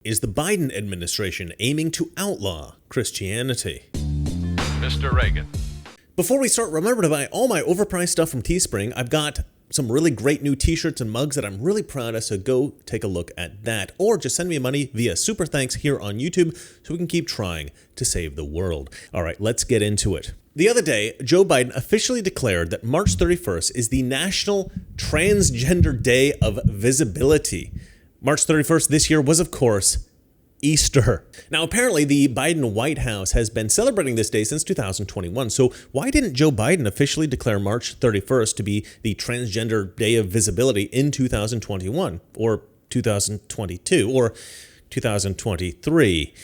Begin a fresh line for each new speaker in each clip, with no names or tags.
Is the Biden administration aiming to outlaw Christianity?
Mr. Reagan.
Before we start, remember to buy all my overpriced stuff from Teespring. I've got some really great new t-shirts and mugs that I'm really proud of, so go take a look at that. Or just send me money via Super Thanks here on YouTube so we can keep trying to save the world. All right, let's get into it. The other day, Joe Biden officially declared that March 31st is the National Transgender Day of Visibility. March 31st this year was, of course, Easter. Now, apparently, the Biden White House has been celebrating this day since 2021. So why didn't Joe Biden officially declare March 31st to be the Transgender Day of Visibility in 2021 or 2022 or 2023?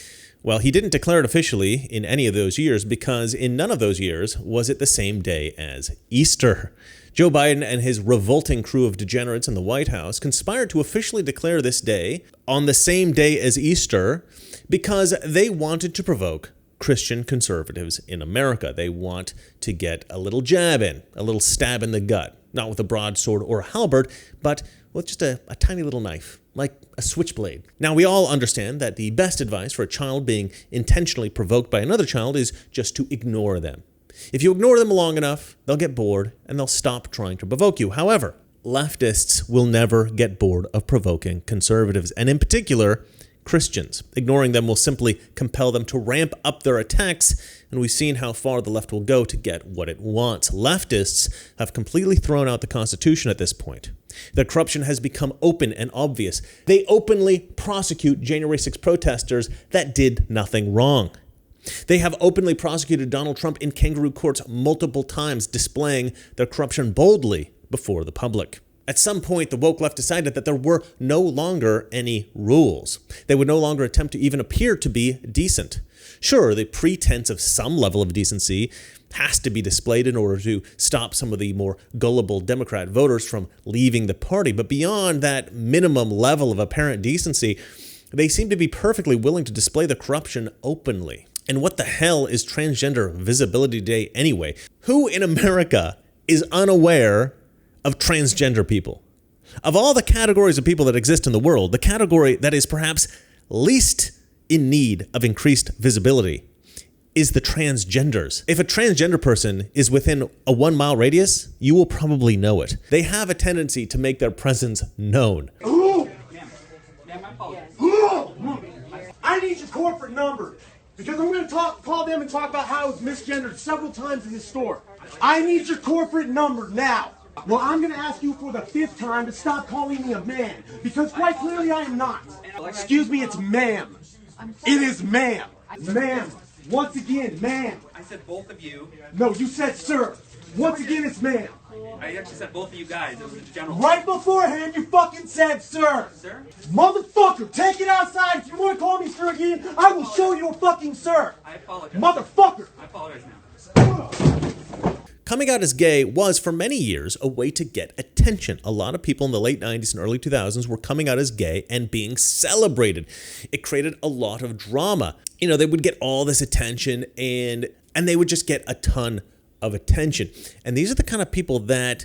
Well, he didn't declare it officially in any of those years because in none of those years was it the same day as Easter. Joe Biden and his revolting crew of degenerates in the White House conspired to officially declare this day on the same day as Easter because they wanted to provoke Christian conservatives in America. They want to get a little jab in, a little stab in the gut, not with a broadsword or a halberd, but with just a tiny little knife, like a switchblade. Now, we all understand that the best advice for a child being intentionally provoked by another child is just to ignore them. If you ignore them long enough, they'll get bored and they'll stop trying to provoke you. However, leftists will never get bored of provoking conservatives, and in particular, Christians. Ignoring them will simply compel them to ramp up their attacks, and we've seen how far the left will go to get what it wants. Leftists have completely thrown out the Constitution at this point. Their corruption has become open and obvious. They openly prosecute January 6 protesters that did nothing wrong. They have openly prosecuted Donald Trump in kangaroo courts multiple times, displaying their corruption boldly before the public. At some point, the woke left decided that there were no longer any rules. They would no longer attempt to even appear to be decent. Sure, the pretense of some level of decency has to be displayed in order to stop some of the more gullible Democrat voters from leaving the party, but beyond that minimum level of apparent decency, they seem to be perfectly willing to display the corruption openly. And what the hell is Transgender Visibility Day anyway? Who in America is unaware of transgender people? Of all the categories of people that exist in the world, the category that is perhaps least in need of increased visibility is the transgenders. If a transgender person is within a 1-mile radius, you will probably know it. They have a tendency to make their presence known.
I need your corporate number. Because I'm going to call them and talk about how it's misgendered several times in this store. I need your corporate number now. Well, I'm going to ask you for the 5th time to stop calling me a man. Because quite clearly I am not. Excuse me, it's ma'am. It is ma'am. Ma'am. Once again, ma'am.
I said both of you.
No, you said sir. Once again, it's ma'am.
I actually said both of you guys. It was a general.
Right beforehand, you fucking said sir.
Sir?
Motherfucker, take it outside. If you want to call me sir again, I will show you a fucking sir.
I apologize.
Motherfucker.
I apologize now.
Coming out as gay was, for many years, a way to get attention. A lot of people in the late 90s and early 2000s were coming out as gay and being celebrated. It created a lot of drama. You know, they would get all this attention and they would just get a ton of attention. And these are the kind of people that,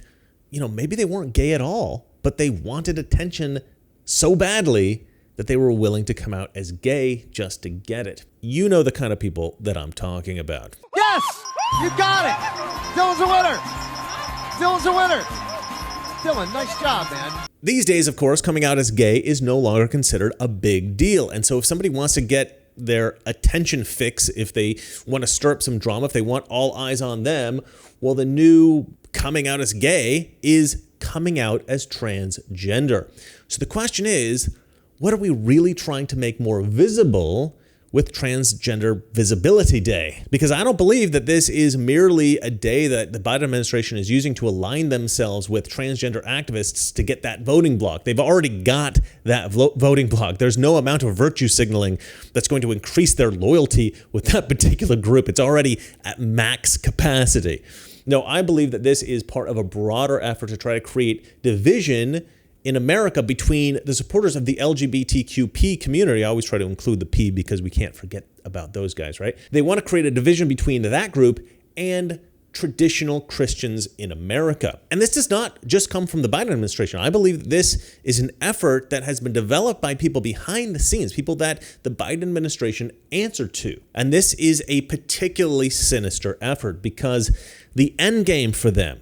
you know, maybe they weren't gay at all, but they wanted attention so badly that they were willing to come out as gay just to get it. You know the kind of people that I'm talking about.
Yes! You got it! Dylan's a winner! Dylan's a winner! Dylan, nice job, man.
These days, of course, coming out as gay is no longer considered a big deal. And so if somebody wants to get their attention fix, if they want to stir up some drama, if they want all eyes on them, well, the new coming out as gay is coming out as transgender. So the question is, what are we really trying to make more visible with Transgender Visibility Day? Because I don't believe that this is merely a day that the Biden administration is using to align themselves with transgender activists to get that voting block. They've already got that voting block. There's no amount of virtue signaling that's going to increase their loyalty with that particular group. It's already at max capacity. No, I believe that this is part of a broader effort to try to create division in America between the supporters of the LGBTQP community. I always try to include the P because we can't forget about those guys, right? They want to create a division between that group and traditional Christians in America. And this does not just come from the Biden administration. I believe this is an effort that has been developed by people behind the scenes, people that the Biden administration answered to. And this is a particularly sinister effort because the end game for them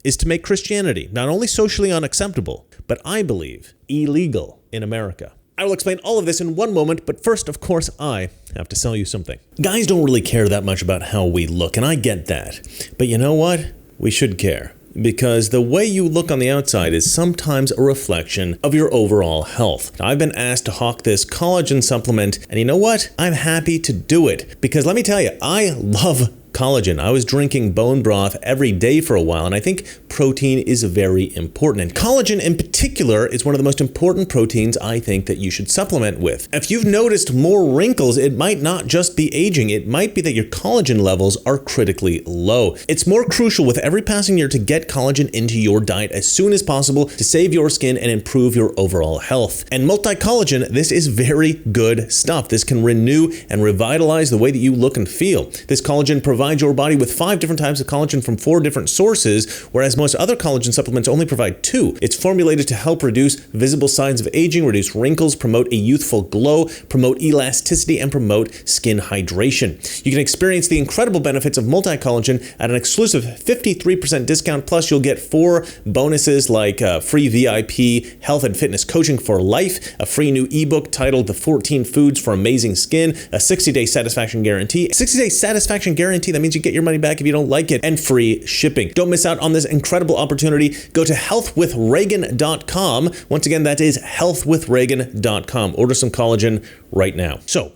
is to make Christianity not only socially unacceptable, but I believe illegal in America. I will explain all of this in one moment, but first, of course, I have to sell you something. Guys don't really care that much about how we look, and I get that. But you know what? We should care. Because the way you look on the outside is sometimes a reflection of your overall health. Now, I've been asked to hawk this collagen supplement, and you know what? I'm happy to do it. Because let me tell you, I love collagen. I was drinking bone broth every day for a while, and I think protein is very important. And collagen in particular is one of the most important proteins I think that you should supplement with. If you've noticed more wrinkles, it might not just be aging. It might be that your collagen levels are critically low. It's more crucial with every passing year to get collagen into your diet as soon as possible to save your skin and improve your overall health. And multi-collagen, this is very good stuff. This can renew and revitalize the way that you look and feel. This collagen provides your body with 5 different types of collagen from 4 different sources, whereas most other collagen supplements only provide 2. It's formulated to help reduce visible signs of aging, reduce wrinkles, promote a youthful glow, promote elasticity, and promote skin hydration. You can experience the incredible benefits of multi-collagen at an exclusive 53% discount, plus you'll get 4 bonuses like free VIP health and fitness coaching for life, a free new ebook titled The 14 Foods for Amazing Skin, a 60-day satisfaction guarantee. 60-day satisfaction guarantee, that means you get your money back if you don't like it, and free shipping. Don't miss out on this incredible opportunity. Go to healthwithreagan.com. Once again, that is healthwithreagan.com. Order some collagen right now. So,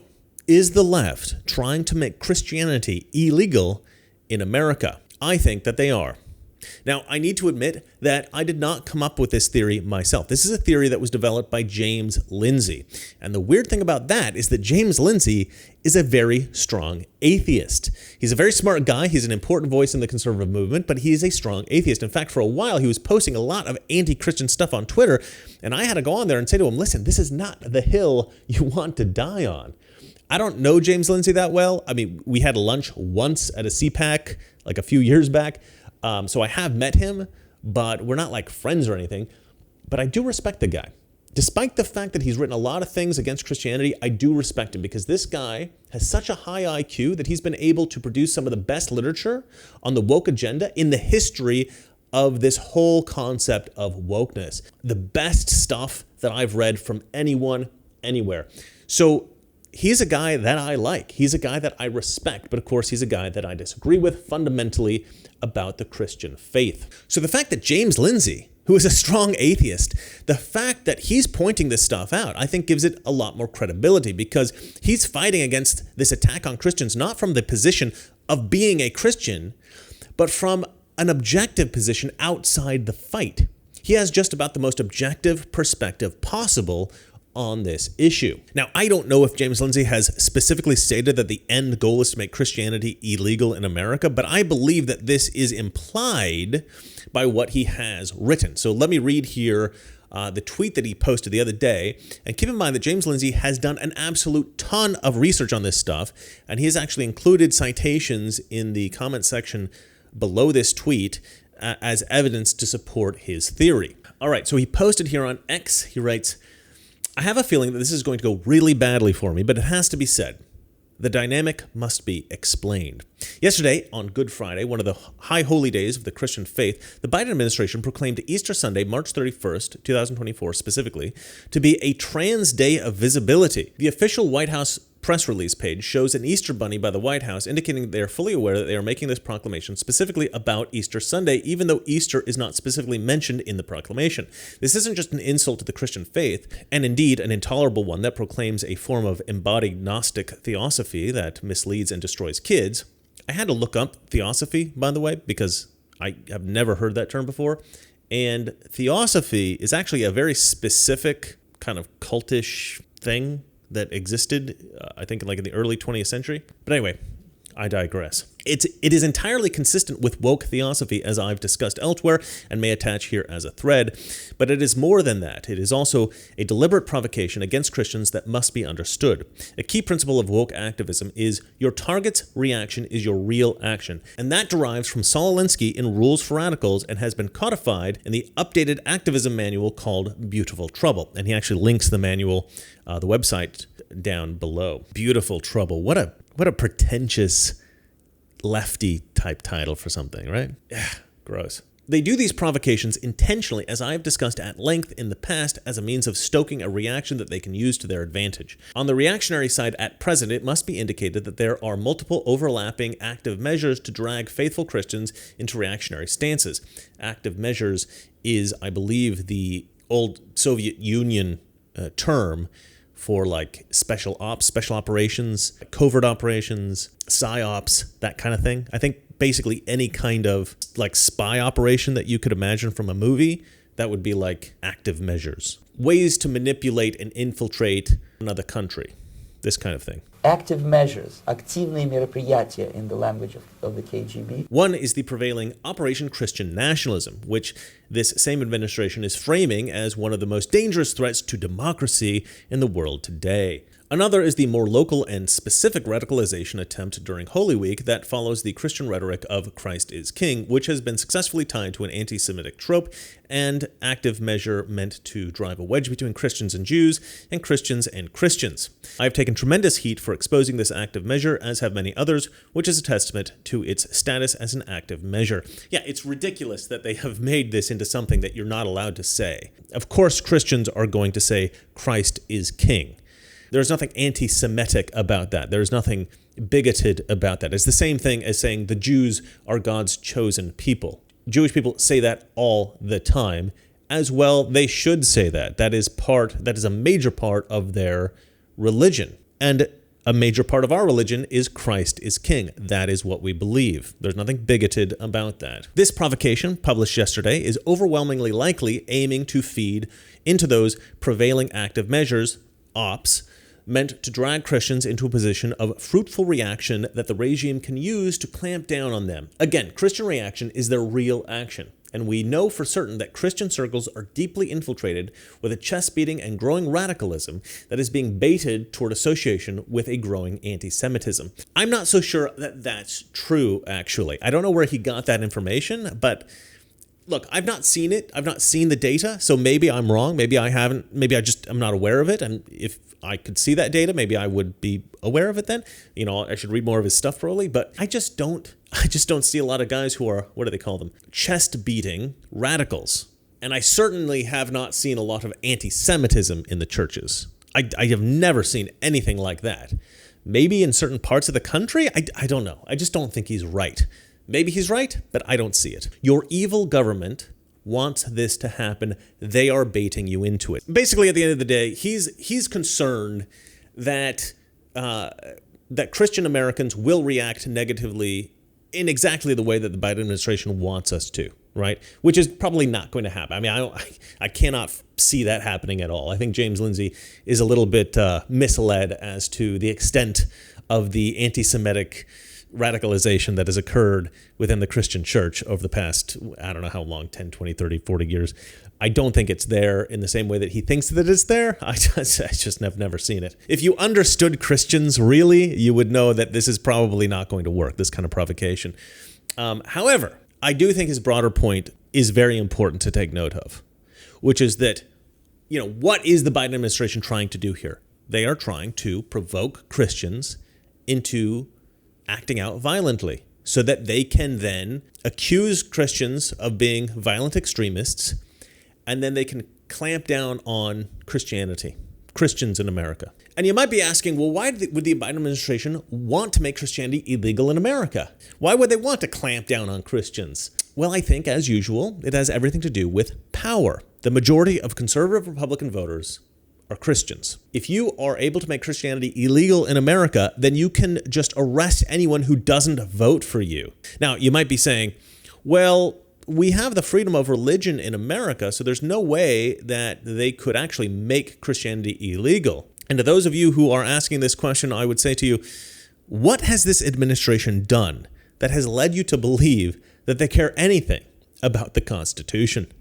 is the left trying to make Christianity illegal in America? I think that they are. Now, I need to admit that I did not come up with this theory myself. This is a theory that was developed by James Lindsay. And the weird thing about that is that James Lindsay is a very strong atheist. He's a very smart guy. He's an important voice in the conservative movement, but he is a strong atheist. In fact, for a while, he was posting a lot of anti-Christian stuff on Twitter, and I had to go on there and say to him, listen, this is not the hill you want to die on. I don't know James Lindsay that well. I mean, we had lunch once at a CPAC like a few years back. So I have met him, but we're not like friends or anything. But I do respect the guy. Despite the fact that he's written a lot of things against Christianity, I do respect him because this guy has such a high IQ that he's been able to produce some of the best literature on the woke agenda in the history of this whole concept of wokeness. The best stuff that I've read from anyone, anywhere. So he's a guy that I like. He's a guy that I respect. But of course, he's a guy that I disagree with fundamentally about the Christian faith. So the fact that James Lindsay, who is a strong atheist, the fact that he's pointing this stuff out, I think gives it a lot more credibility because he's fighting against this attack on Christians, not from the position of being a Christian, but from an objective position outside the fight. He has just about the most objective perspective possible on this issue. Now, I don't know if James Lindsay has specifically stated that the end goal is to make Christianity illegal in America, but I believe that this is implied by what he has written. So let me read here the tweet that he posted the other day. And keep in mind that James Lindsay has done an absolute ton of research on this stuff, and he has actually included citations in the comment section below this tweet as evidence to support his theory. All right, so he posted here on X, he writes, I have a feeling that this is going to go really badly for me, but it has to be said. The dynamic must be explained. Yesterday, on Good Friday, one of the high holy days of the Christian faith, the Biden administration proclaimed Easter Sunday, March 31st, 2024 specifically, to be a trans day of visibility. The official White House press release page shows an Easter bunny by the White House, indicating that they are fully aware that they are making this proclamation specifically about Easter Sunday, even though Easter is not specifically mentioned in the proclamation. This isn't just an insult to the Christian faith, and indeed an intolerable one that proclaims a form of embodied Gnostic theosophy that misleads and destroys kids. I had to look up theosophy, by the way, because I have never heard that term before. And theosophy is actually a very specific kind of cultish thing that existed, I think, like in the early 20th century. But anyway, I digress. It is entirely consistent with woke theosophy, as I've discussed elsewhere and may attach here as a thread, but it is more than that. It is also a deliberate provocation against Christians that must be understood. A key principle of woke activism is your target's reaction is your real action, and that derives from Saul Alinsky in Rules for Radicals and has been codified in the updated activism manual called Beautiful Trouble, and he actually links the manual, the website, down below. Beautiful Trouble. What a pretentious lefty type title for something, right? Yeah, gross. They do these provocations intentionally, as I have discussed at length in the past, as a means of stoking a reaction that they can use to their advantage. On the reactionary side at present, it must be indicated that there are multiple overlapping active measures to drag faithful Christians into reactionary stances. Active measures is, I believe, the old Soviet Union term for like special ops, special operations, covert operations, psyops, that kind of thing. I think basically any kind of like spy operation that you could imagine from a movie, that would be like active measures. Ways to manipulate and infiltrate another country, this kind of thing.
Active measures, активные мероприятия in the language of the KGB.
One is the prevailing Operation Christian Nationalism, which this same administration is framing as one of the most dangerous threats to democracy in the world today. Another is the more local and specific radicalization attempt during Holy Week that follows the Christian rhetoric of Christ is King, which has been successfully tied to an anti-Semitic trope and active measure meant to drive a wedge between Christians and Jews and Christians and Christians. I have taken tremendous heat for exposing this active measure, as have many others, which is a testament to its status as an active measure. Yeah, it's ridiculous that they have made this into something that you're not allowed to say. Of course, Christians are going to say Christ is King. There's nothing anti-Semitic about that. There's nothing bigoted about that. It's the same thing as saying the Jews are God's chosen people. Jewish people say that all the time. As well, they should say that. That is a major part of their religion. And a major part of our religion is Christ is King. That is what we believe. There's nothing bigoted about that. This provocation, published yesterday, is overwhelmingly likely aiming to feed into those prevailing active measures, ops, meant to drag Christians into a position of fruitful reaction that the regime can use to clamp down on them. Again, Christian reaction is their real action, and we know for certain that Christian circles are deeply infiltrated with a chest-beating and growing radicalism that is being baited toward association with a growing anti-Semitism. I'm not so sure that that's true, actually. I don't know where he got that information, but look, I've not seen it. I've not seen the data, so maybe I'm wrong. Maybe I haven't. Maybe I'm not aware of it. And if I could see that data, maybe I would be aware of it then. You know, I should read more of his stuff probably, but I just don't see a lot of guys who are, what do they call them? Chest-beating radicals. And I certainly have not seen a lot of anti-Semitism in the churches. I have never seen anything like that. Maybe in certain parts of the country? I don't know. I just don't think he's right. Maybe he's right, but I don't see it. Your evil government wants this to happen. They are baiting you into it. Basically, at the end of the day, he's concerned that that Christian Americans will react negatively in exactly the way that the Biden administration wants us to, right? Which is probably not going to happen. I mean, I cannot see that happening at all. I think James Lindsay is a little bit misled as to the extent of the anti-Semitic radicalization that has occurred within the Christian church over the past, I don't know how long, 10, 20, 30, 40 years. I don't think it's there in the same way that he thinks that it's there. I just have never seen it. If you understood Christians really, you would know that this is probably not going to work, this kind of provocation. However, I do think his broader point is very important to take note of, which is that, you know, what is the Biden administration trying to do here? They are trying to provoke Christians into acting out violently so that they can then accuse Christians of being violent extremists, and then they can clamp down on Christianity, Christians in America. And you might be asking, well, why would the Biden administration want to make Christianity illegal in America? Why would they want to clamp down on Christians? Well, I think, as usual, it has everything to do with power. The majority of conservative Republican voters are Christians. If you are able to make Christianity illegal in America, then you can just arrest anyone who doesn't vote for you. Now, you might be saying, well, we have the freedom of religion in America, so there's no way that they could actually make Christianity illegal. And to those of you who are asking this question, I would say to you, What has this administration done that has led you to believe that they care anything about the Constitution?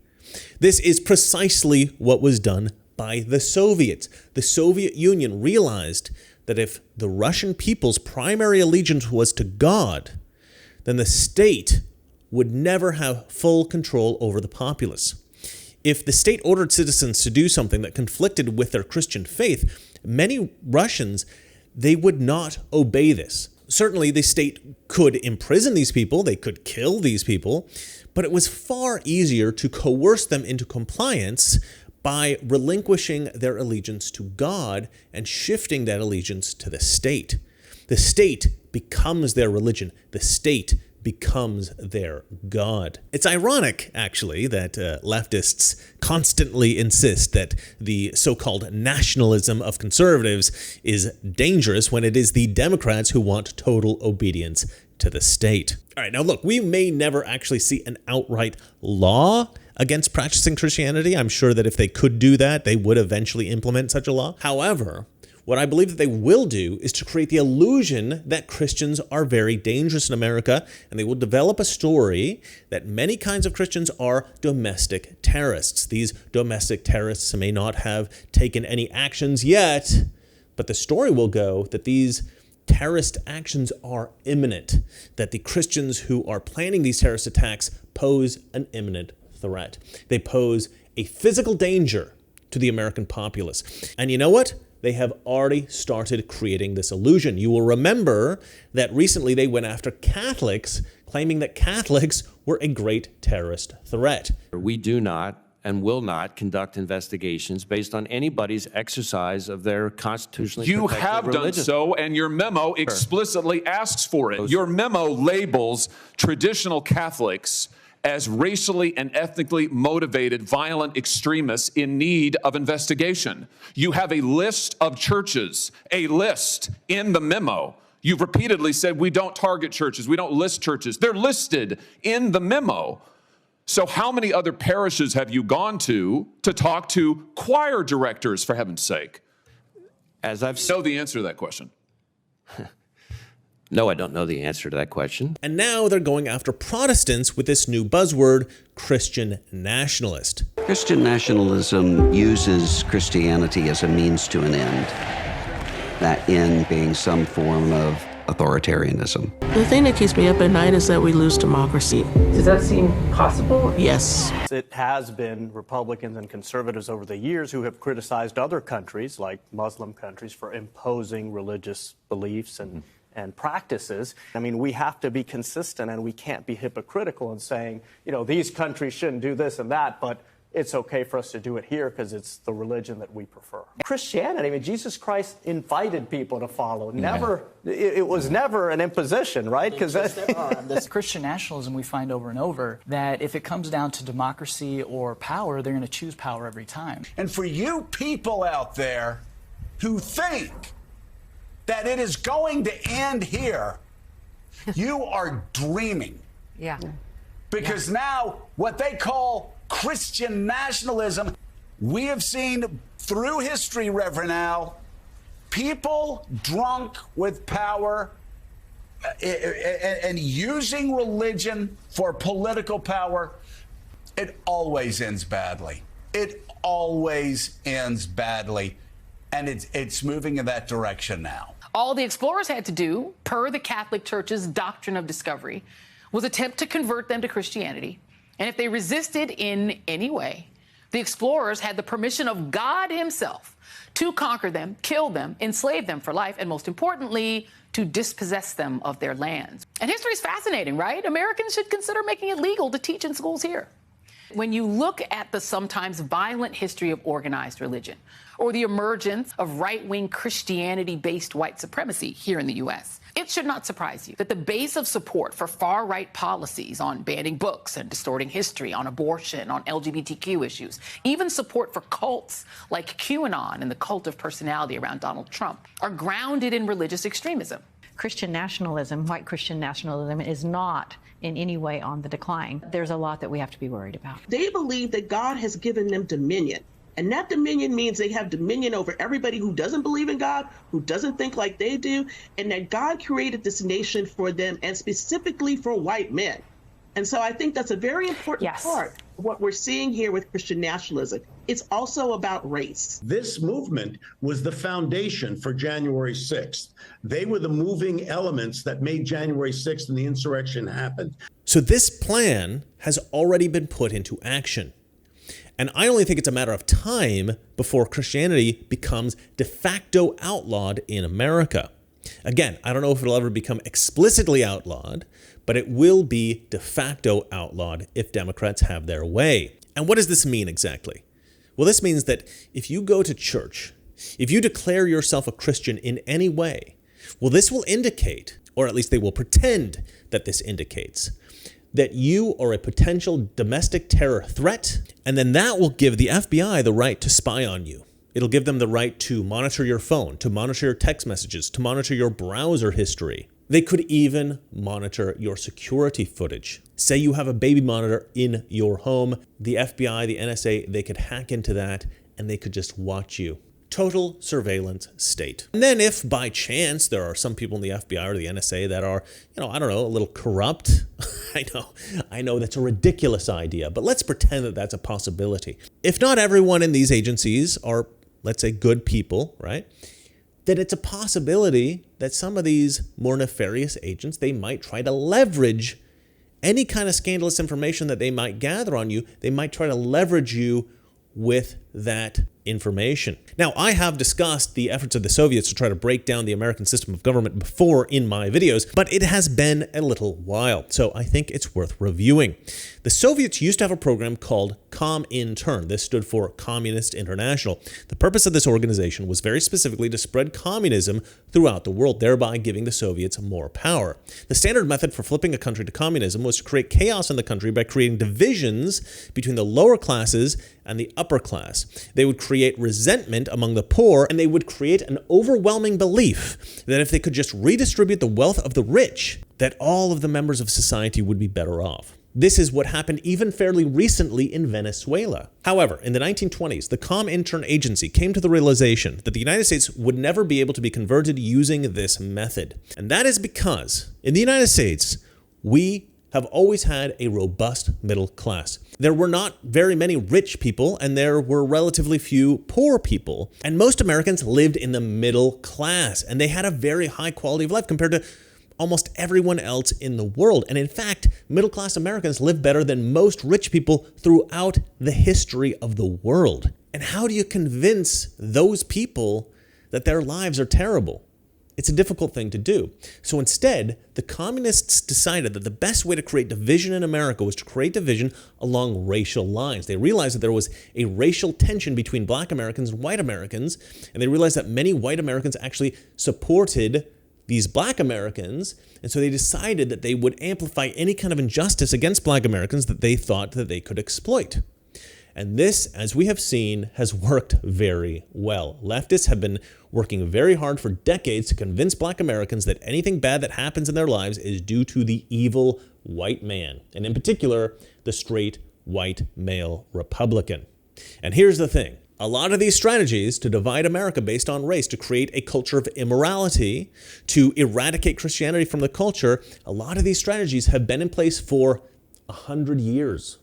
This is precisely what was done by the Soviets. The Soviet Union realized that if the Russian people's primary allegiance was to God, then the state would never have full control over the populace. If the state ordered citizens to do something that conflicted with their Christian faith, many Russians, they would not obey this. Certainly, the state could imprison these people, they could kill these people, but it was far easier to coerce them into compliance by relinquishing their allegiance to God and shifting that allegiance to the state. The state becomes their religion. The state becomes their God. It's ironic, actually, that leftists constantly insist that the so-called nationalism of conservatives is dangerous when it is the Democrats who want total obedience to the state. All right, now look, we may never actually see an outright law against practicing Christianity. I'm sure that if they could do that, they would eventually implement such a law. However, what I believe that they will do is to create the illusion that Christians are very dangerous in America, and they will develop a story that many kinds of Christians are domestic terrorists. These domestic terrorists may not have taken any actions yet, but the story will go that these terrorist actions are imminent, that the Christians who are planning these terrorist attacks pose an imminent threat. They pose a physical danger to the American populace. And you know what? They have already started creating this illusion. You will remember that recently they went after Catholics, claiming that Catholics were a great terrorist threat.
We do not and will not conduct investigations based on anybody's exercise of their constitutionally
You
protected
have done
religion.
so, and your memo explicitly asks for it. Your memo labels traditional Catholics as racially and ethnically motivated violent extremists in need of investigation. You have a list of churches, a list in the memo. You've repeatedly said we don't target churches, we don't list churches. They're listed in the memo. So how many other parishes have you gone to talk to choir directors, for heaven's sake?
As I've
Know the answer to that question.
No, I don't know the answer to that question.
And now they're going after Protestants with this new buzzword, Christian nationalist.
Christian nationalism uses Christianity as a means to an end, that end being some form of authoritarianism.
The thing that keeps me up at night is that we lose democracy.
Does that seem possible?
Yes.
It has been Republicans and conservatives over the years who have criticized other countries, like Muslim countries, for imposing religious beliefs and practices. I mean, we have to be consistent, and we can't be hypocritical in saying, you know, these countries shouldn't do this and that, but it's okay for us to do it here because it's the religion that we prefer. Christianity, I mean, Jesus Christ invited people to follow. It was never an imposition, right? Because
this Christian nationalism we find over and over, that if it comes down to democracy or power, they're going to choose power every time.
And for you people out there who think that it is going to end here, you are dreaming.
Yeah.
Because now what they call Christian nationalism, we have seen through history, Reverend Al, people drunk with power and using religion for political power, it always ends badly. It always ends badly. And it's moving in that direction now.
All the explorers had to do, per the Catholic Church's doctrine of discovery, was attempt to convert them to Christianity. And if they resisted in any way, the explorers had the permission of God himself to conquer them, kill them, enslave them for life, and most importantly, to dispossess them of their lands. And history is fascinating, right? Americans should consider making it legal to teach in schools here. When you look at the sometimes violent history of organized religion, or the emergence of right-wing Christianity-based white supremacy here in the U.S., it should not surprise you that the base of support for far-right policies on banning books and distorting history, on abortion, on LGBTQ issues, even support for cults like QAnon and the cult of personality around Donald Trump, are grounded in religious extremism.
Christian nationalism, white Christian nationalism, is not in any way on the decline. There's a lot that we have to be worried about.
They believe that God has given them dominion. And that dominion means they have dominion over everybody who doesn't believe in God, who doesn't think like they do, and that God created this nation for them and specifically for white men. And so I think that's a very important part of what we're seeing here with Christian nationalism. It's also about race.
This movement was the foundation for January 6th. They were the moving elements that made January 6th and the insurrection happen.
So this plan has already been put into action. And I only think it's a matter of time before Christianity becomes de facto outlawed in America. Again, I don't know if it'll ever become explicitly outlawed, but it will be de facto outlawed if Democrats have their way. And what does this mean exactly? Well, this means that if you go to church, if you declare yourself a Christian in any way, well, this will indicate, or at least they will pretend that this indicates, that you are a potential domestic terror threat, and then that will give the FBI the right to spy on you. It'll give them the right to monitor your phone, to monitor your text messages, to monitor your browser history. They could even monitor your security footage. Say you have a baby monitor in your home, the FBI, the NSA, they could hack into that and they could just watch you. Total surveillance state. And then if by chance there are some people in the FBI or the NSA that are, I don't know, a little corrupt, I know that's a ridiculous idea, but let's pretend that that's a possibility. If not everyone in these agencies are, let's say, good people, right? Then it's a possibility that some of these more nefarious agents, they might try to leverage any kind of scandalous information that they might gather on you. They might try to leverage you with that information. Now, I have discussed the efforts of the Soviets to try to break down the American system of government before in my videos, but it has been a little while, so I think it's worth reviewing. The Soviets used to have a program called Comintern. This stood for Communist International. The purpose of this organization was very specifically to spread communism throughout the world, thereby giving the Soviets more power. The standard method for flipping a country to communism was to create chaos in the country by creating divisions between the lower classes and the upper class. They would create resentment among the poor, and they would create an overwhelming belief that if they could just redistribute the wealth of the rich, that all of the members of society would be better off. This is what happened even fairly recently in Venezuela. However, in the 1920s, the Comintern agency came to the realization that the United States would never be able to be converted using this method. And that is because in the United States, we have always had a robust middle class. There were not very many rich people, and there were relatively few poor people. And most Americans lived in the middle class, and they had a very high quality of life compared to almost everyone else in the world. And in fact, middle-class Americans live better than most rich people throughout the history of the world. And how do you convince those people that their lives are terrible? It's a difficult thing to do. So instead, the communists decided that the best way to create division in America was to create division along racial lines. They realized that there was a racial tension between black Americans and white Americans, and they realized that many white Americans actually supported these black Americans, and so they decided that they would amplify any kind of injustice against black Americans that they thought that they could exploit. And this, as we have seen, has worked very well. Leftists have been working very hard for decades to convince black Americans that anything bad that happens in their lives is due to the evil white man, and in particular, the straight white male Republican. And here's the thing. A lot of these strategies to divide America based on race, to create a culture of immorality, to eradicate Christianity from the culture, a lot of these strategies have been in place for 100 years.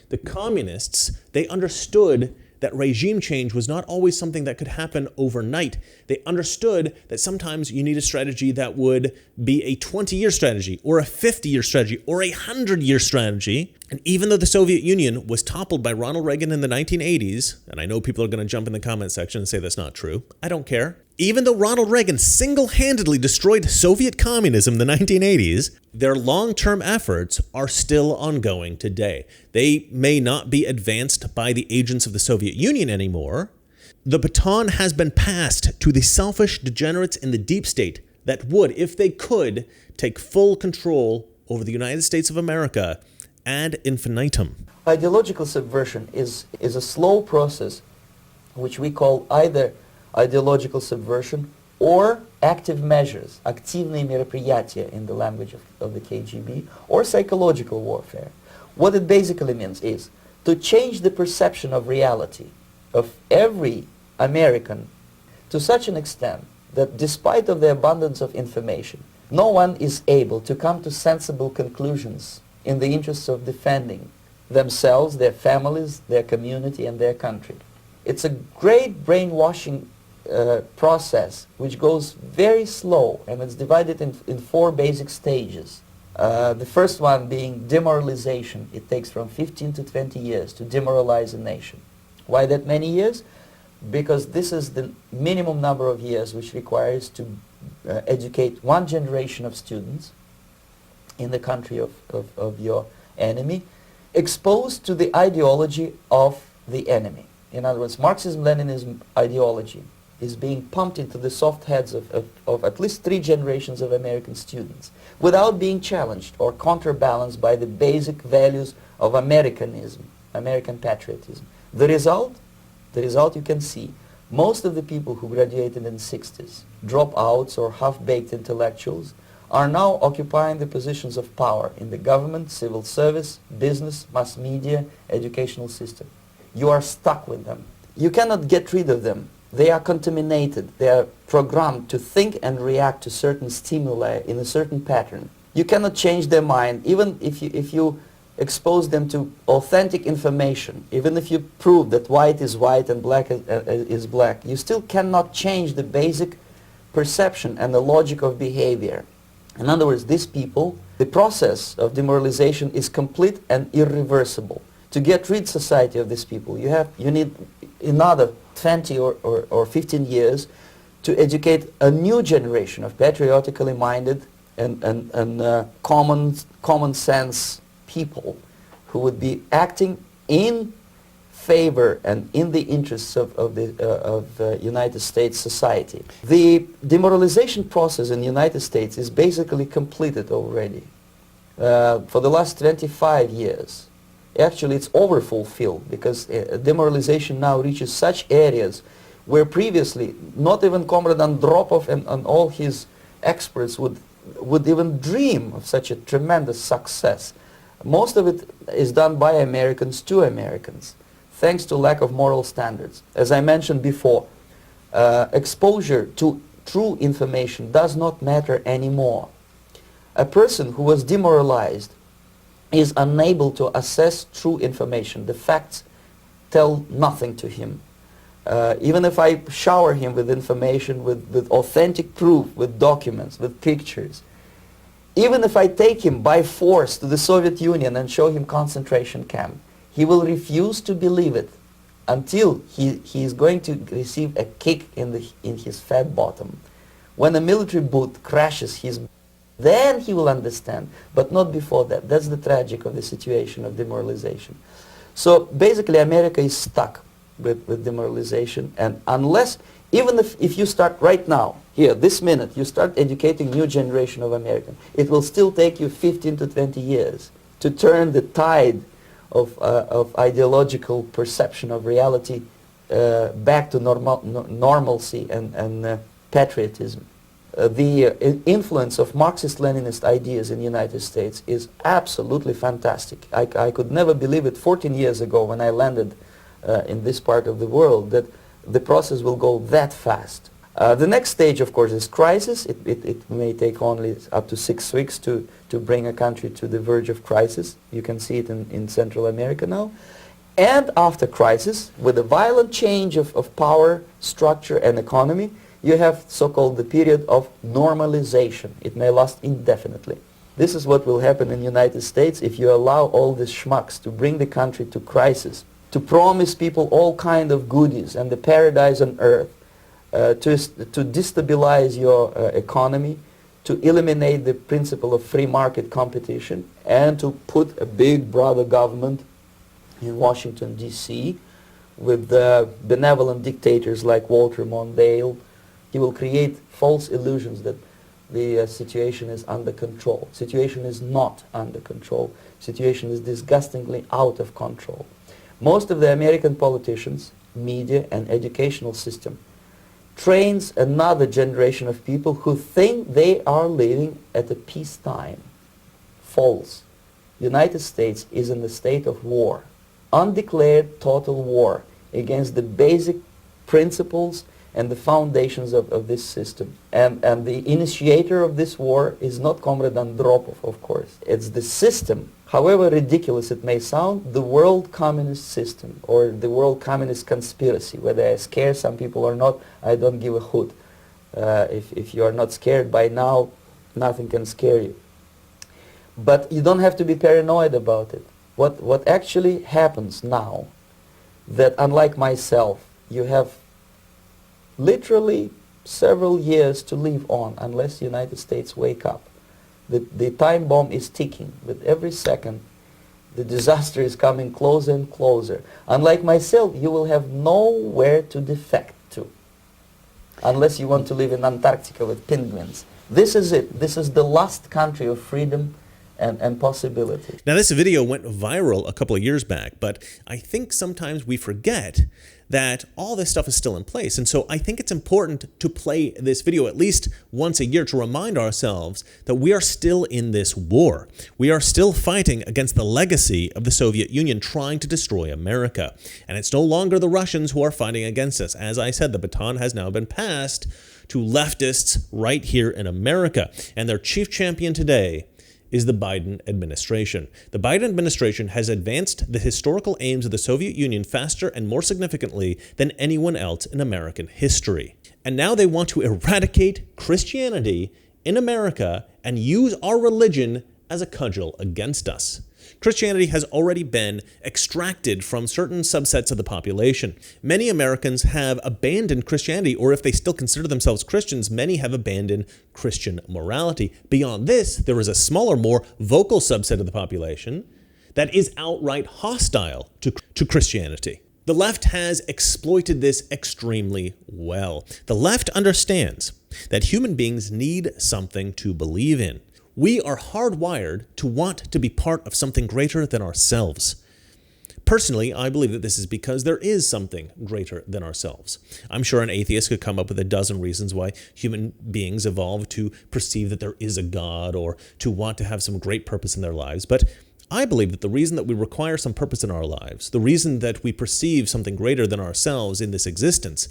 The communists, they understood that regime change was not always something that could happen overnight. They understood that sometimes you need a strategy that would be a 20-year strategy, or a 50-year strategy, or a 100-year strategy. And even though the Soviet Union was toppled by Ronald Reagan in the 1980s, and I know people are going to jump in the comment section and say that's not true, I don't care. Even though Ronald Reagan single-handedly destroyed Soviet communism in the 1980s, their long-term efforts are still ongoing today. They may not be advanced by the agents of the Soviet Union anymore. The baton has been passed to the selfish degenerates in the deep state that would, if they could, take full control over the United States of America ad infinitum.
Ideological subversion is a slow process which we call either ideological subversion or active measures, активные мероприятия in the language of the KGB, or psychological warfare. What it basically means is to change the perception of reality of every American to such an extent that despite of the abundance of information, no one is able to come to sensible conclusions in the interests of defending themselves, their families, their community, and their country. It's a great brainwashing process which goes very slow, and it's divided in 4 basic stages. The first one being demoralization. It takes from 15 to 20 years to demoralize a nation. Why that many years? Because this is the minimum number of years which requires to educate 1 generation of students in the country of your enemy, exposed to the ideology of the enemy. In other words, Marxism-Leninism ideology is being pumped into the soft heads of at least 3 generations of American students without being challenged or counterbalanced by the basic values of Americanism, American patriotism. The result you can see. Most of the people who graduated in the 60s, dropouts or half-baked intellectuals, are now occupying the positions of power in the government, civil service, business, mass media, educational system. You are stuck with them. You cannot get rid of them. They are contaminated. They are programmed to think and react to certain stimuli in a certain pattern. You cannot change their mind, even if you expose them to authentic information, even if you prove that white is white and black is black. You still cannot change the basic perception and the logic of behavior. In other words, these people, the process of demoralization is complete and irreversible. To get rid society of these people, you need another 20 or 15 years to educate a new generation of patriotically minded and common sense people who would be acting in favor and in the interests of the United States society. The demoralization process in the United States is basically completed already. For the last 25 years. Actually, it's overfulfilled because demoralization now reaches such areas where previously not even Comrade Andropov and all his experts would even dream of such a tremendous success. Most of it is done by Americans to Americans, thanks to lack of moral standards. As I mentioned before, exposure to true information does not matter anymore. A person who was demoralized is unable to assess true information. The facts tell nothing to him. Even if I shower him with information, with authentic proof, with documents, with pictures, even if I take him by force to the Soviet Union and show him concentration camp, he will refuse to believe it until he is going to receive a kick in his fat bottom. When a military boot crashes his, then he will understand, but not before that. That's the tragic of the situation of demoralization. So basically America is stuck with demoralization, and unless, even if you start right now, here, this minute, you start educating new generation of Americans, it will still take you 15 to 20 years to turn the tide of ideological perception of reality back to normalcy and patriotism. The influence of Marxist-Leninist ideas in the United States is absolutely fantastic. I could never believe it 14 years ago when I landed in this part of the world that the process will go that fast. The next stage, of course, is crisis. It may take only up to 6 weeks to bring a country to the verge of crisis. You can see it in Central America now. And after crisis, with a violent change of power, structure, and economy, you have so-called the period of normalization. It may last indefinitely. This is what will happen in the United States if you allow all these schmucks to bring the country to crisis, to promise people all kind of goodies and the paradise on earth, to destabilize your economy, to eliminate the principle of free market competition, and to put a big brother government in Washington, D.C. with benevolent dictators like Walter Mondale. He will create false illusions that the situation is under control. Situation is not under control. Situation is disgustingly out of control. Most of the American politicians, media, and educational system trains another generation of people who think they are living at a peacetime. False. The United States is in a state of war. Undeclared total war. against the basic principles and the foundations of this system. And the initiator of this war is not Comrade Andropov, of course. It's the system, however ridiculous it may sound, the world communist system, or the world communist conspiracy. Whether I scare some people or not, I don't give a hoot. If you are not scared by now, nothing can scare you. But you don't have to be paranoid about it. What actually happens now, that unlike myself, you have literally several years to live on unless the United States wake up. The time bomb is ticking. With every second, the disaster is coming closer and closer. Unlike myself, you will have nowhere to defect to, unless you want to live in Antarctica with penguins. This is it. This is the last country of freedom and possibility.
Now, this video went viral a couple of years back, but I think sometimes we forget that all this stuff is still in place. And so I think it's important to play this video at least once a year to remind ourselves that we are still in this war. We are still fighting against the legacy of the Soviet Union trying to destroy America. And it's no longer the Russians who are fighting against us. As I said, the baton has now been passed to leftists right here in America. And their chief champion today is the Biden administration. The Biden administration has advanced the historical aims of the Soviet Union faster and more significantly than anyone else in American history. And now they want to eradicate Christianity in America and use our religion as a cudgel against us. Christianity has already been extracted from certain subsets of the population. Many Americans have abandoned Christianity, or if they still consider themselves Christians, many have abandoned Christian morality. Beyond this, there is a smaller, more vocal subset of the population that is outright hostile to Christianity. The left has exploited this extremely well. The left understands that human beings need something to believe in. We are hardwired to want to be part of something greater than ourselves. Personally, I believe that this is because there is something greater than ourselves. I'm sure an atheist could come up with a dozen reasons why human beings evolved to perceive that there is a God or to want to have some great purpose in their lives. But I believe that the reason that we require some purpose in our lives, the reason that we perceive something greater than ourselves in this existence,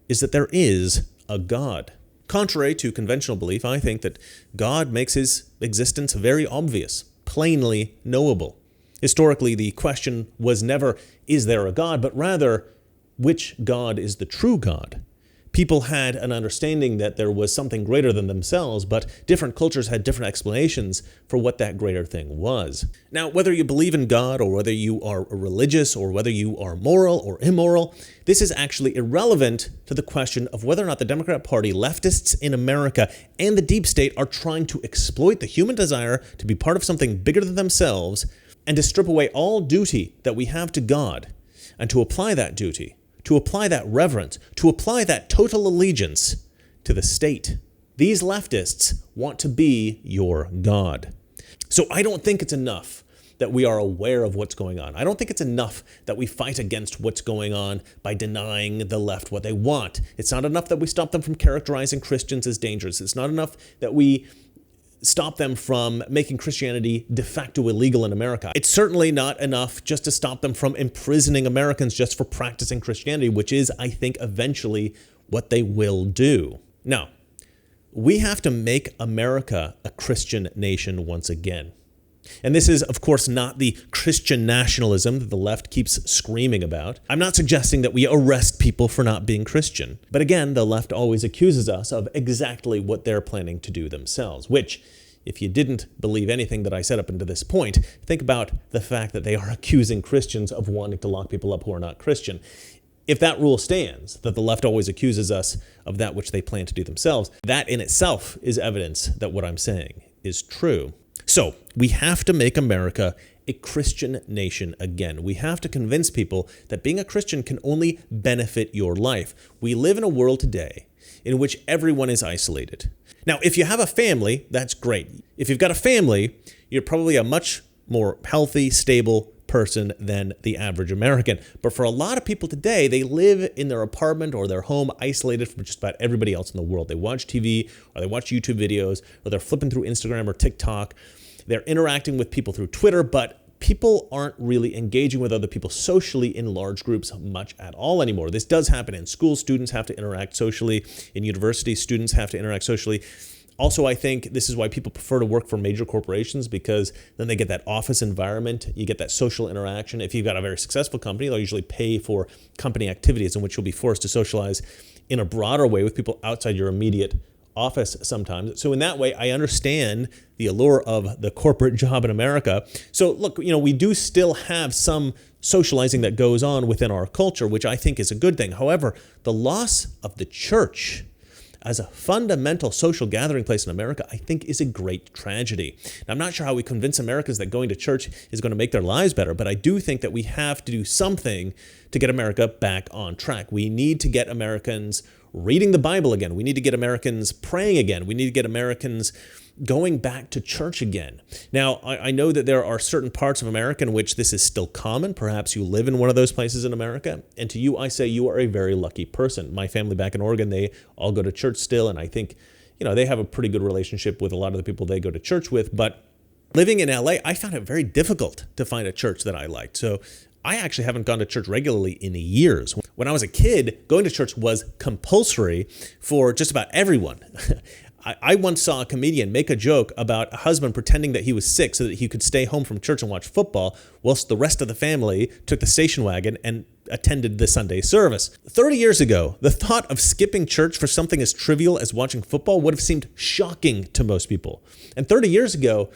is that there is a God. Contrary to conventional belief, I think that God makes his existence very obvious, plainly knowable. Historically, the question was never, is there a God, but rather, which God is the true God? People had an understanding that there was something greater than themselves, but different cultures had different explanations for what that greater thing was. Now, whether you believe in God or whether you are religious or whether you are moral or immoral, this is actually irrelevant to the question of whether or not the Democrat Party, leftists in America, and the deep state are trying to exploit the human desire to be part of something bigger than themselves and to strip away all duty that we have to God and to apply that duty, to apply that reverence, to apply that total allegiance to the state. These leftists want to be your God. So I don't think it's enough that we are aware of what's going on. I don't think it's enough that we fight against what's going on by denying the left what they want. It's not enough that we stop them from characterizing Christians as dangerous. It's not enough that we stop them from making Christianity de facto illegal in America. It's certainly not enough just to stop them from imprisoning Americans just for practicing Christianity, which is, I think, eventually what they will do. Now, we have to make America a Christian nation once again. And this is, of course, not the Christian nationalism that the left keeps screaming about. I'm not suggesting that we arrest people for not being Christian. But again, the left always accuses us of exactly what they're planning to do themselves, which, if you didn't believe anything that I said up until this point, think about the fact that they are accusing Christians of wanting to lock people up who are not Christian. If that rule stands, that the left always accuses us of that which they plan to do themselves, that in itself is evidence that what I'm saying is true. So we have to make America a Christian nation again. We have to convince people that being a Christian can only benefit your life. We live in a world today in which everyone is isolated. Now, if you have a family, that's great. If you've got a family, you're probably a much more healthy, stable person than the average American. But for a lot of people today, they live in their apartment or their home isolated from just about everybody else in the world. They watch TV or they watch YouTube videos or they're flipping through Instagram or TikTok. They're interacting with people through Twitter, but people aren't really engaging with other people socially in large groups much at all anymore. This does happen in school. Students have to interact socially. In universities, students have to interact socially. Also, I think this is why people prefer to work for major corporations, because then they get that office environment. You get that social interaction. If you've got a very successful company, they'll usually pay for company activities in which you'll be forced to socialize in a broader way with people outside your immediate office sometimes. So in that way, I understand the allure of the corporate job in America. So look, we do still have some socializing that goes on within our culture, which I think is a good thing. However, the loss of the church as a fundamental social gathering place in America, I think is a great tragedy. Now, I'm not sure how we convince Americans that going to church is going to make their lives better, but I do think that we have to do something to get America back on track. We need to get Americans reading the Bible again. We need to get Americans praying again. We need to get Americans going back to church again. Now, I know that there are certain parts of America in which this is still common. Perhaps you live in one of those places in America. And to you, I say you are a very lucky person. My family back in Oregon, they all go to church still. And I think, they have a pretty good relationship with a lot of the people they go to church with. But living in LA, I found it very difficult to find a church that I liked. So I actually haven't gone to church regularly in years. When I was a kid, going to church was compulsory for just about everyone. I once saw a comedian make a joke about a husband pretending that he was sick so that he could stay home from church and watch football, whilst the rest of the family took the station wagon and attended the Sunday service. 30 years ago, the thought of skipping church for something as trivial as watching football would have seemed shocking to most people. And 30 years ago,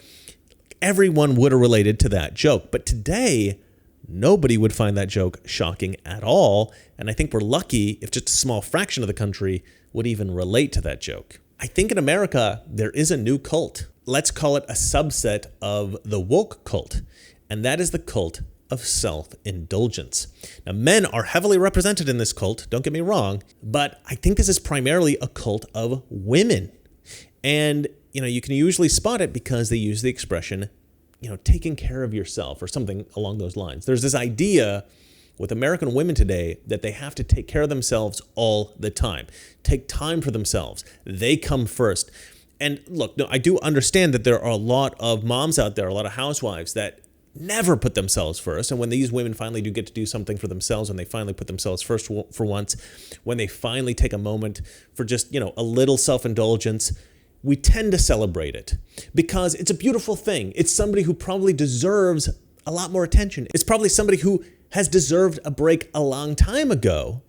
everyone would have related to that joke. But today, nobody would find that joke shocking at all. And I think we're lucky if just a small fraction of the country would even relate to that joke. I think in America, there is a new cult. Let's call it a subset of the woke cult. And that is the cult of self-indulgence. Now, men are heavily represented in this cult, don't get me wrong, but I think this is primarily a cult of women. And, you can usually spot it because they use the expression, taking care of yourself or something along those lines. There's this idea with American women today that they have to take care of themselves all the time, take time for themselves. They come first. And look, no, I do understand that there are a lot of moms out there, a lot of housewives that never put themselves first. And when these women finally do get to do something for themselves, when they finally put themselves first for once, when they finally take a moment for just, a little self-indulgence, we tend to celebrate it because it's a beautiful thing. It's somebody who probably deserves a lot more attention. It's probably somebody who has deserved a break a long time ago,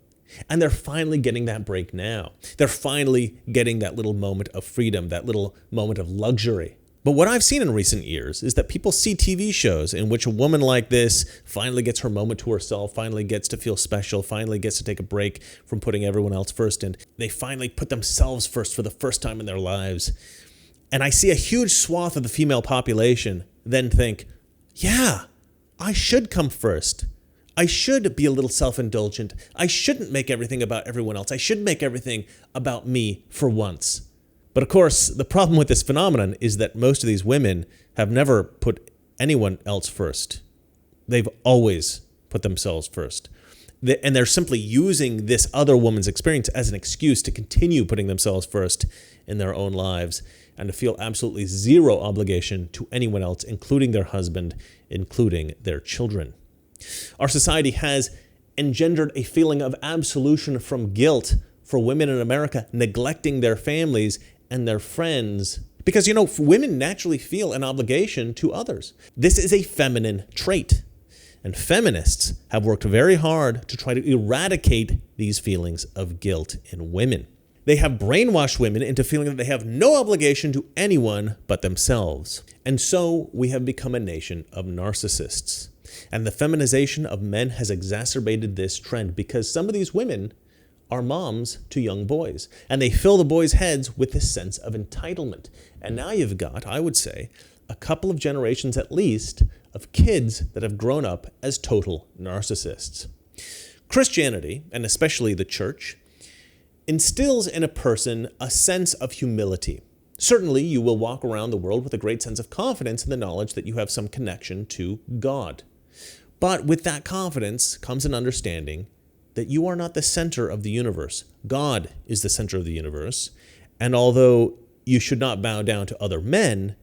and they're finally getting that break now. They're finally getting that little moment of freedom, that little moment of luxury. But what I've seen in recent years is that people see TV shows in which a woman like this finally gets her moment to herself, finally gets to feel special, finally gets to take a break from putting everyone else first, and they finally put themselves first for the first time in their lives. And I see a huge swath of the female population then think, yeah, I should come first. I should be a little self-indulgent. I shouldn't make everything about everyone else. I should make everything about me for once. But of course, the problem with this phenomenon is that most of these women have never put anyone else first. They've always put themselves first. And they're simply using this other woman's experience as an excuse to continue putting themselves first in their own lives and to feel absolutely zero obligation to anyone else, including their husband, including their children. Our society has engendered a feeling of absolution from guilt for women in America neglecting their families and their friends because, women naturally feel an obligation to others. This is a feminine trait, and feminists have worked very hard to try to eradicate these feelings of guilt in women. They have brainwashed women into feeling that they have no obligation to anyone but themselves. And so we have become a nation of narcissists. And the feminization of men has exacerbated this trend because some of these women are moms to young boys, and they fill the boys' heads with this sense of entitlement. And now you've got, I would say, a couple of generations at least of kids that have grown up as total narcissists. Christianity, and especially the church, instills in a person a sense of humility. Certainly, you will walk around the world with a great sense of confidence in the knowledge that you have some connection to God. But with that confidence comes an understanding that you are not the center of the universe. God is the center of the universe. And although you should not bow down to other men,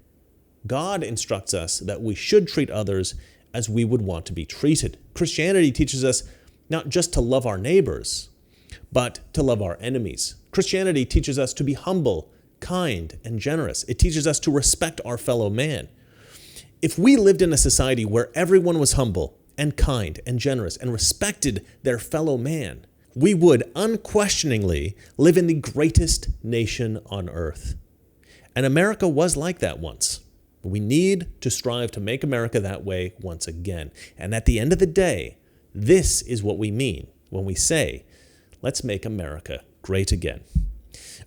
God instructs us that we should treat others as we would want to be treated. Christianity teaches us not just to love our neighbors, but to love our enemies. Christianity teaches us to be humble, kind, and generous. It teaches us to respect our fellow man. If we lived in a society where everyone was humble and kind and generous and respected their fellow man, we would unquestioningly live in the greatest nation on earth. And America was like that once. We need to strive to make America that way once again. And at the end of the day, this is what we mean when we say, let's make America great again.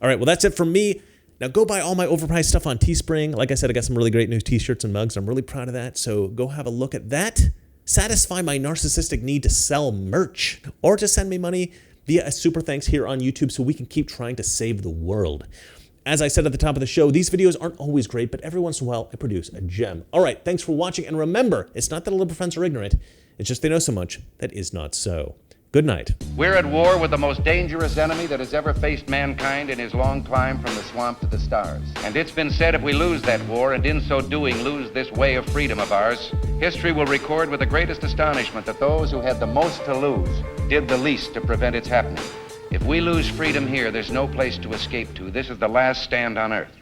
All right, well, that's it from me. Now go buy all my overpriced stuff on Teespring. Like I said, I got some really great new t-shirts and mugs. I'm really proud of that. So go have a look at that. Satisfy my narcissistic need to sell merch, or to send me money via a super thanks here on YouTube so we can keep trying to save the world. As I said at the top of the show, these videos aren't always great, but every once in a while I produce a gem. All right, thanks for watching. And remember, it's not that liberal friends are ignorant. It's just they know so much that is not so. Good night.
We're at war with the most dangerous enemy that has ever faced mankind in his long climb from the swamp to the stars. And it's been said if we lose that war, and in so doing lose this way of freedom of ours, history will record with the greatest astonishment that those who had the most to lose did the least to prevent its happening. If we lose freedom here, there's no place to escape to. This is the last stand on earth.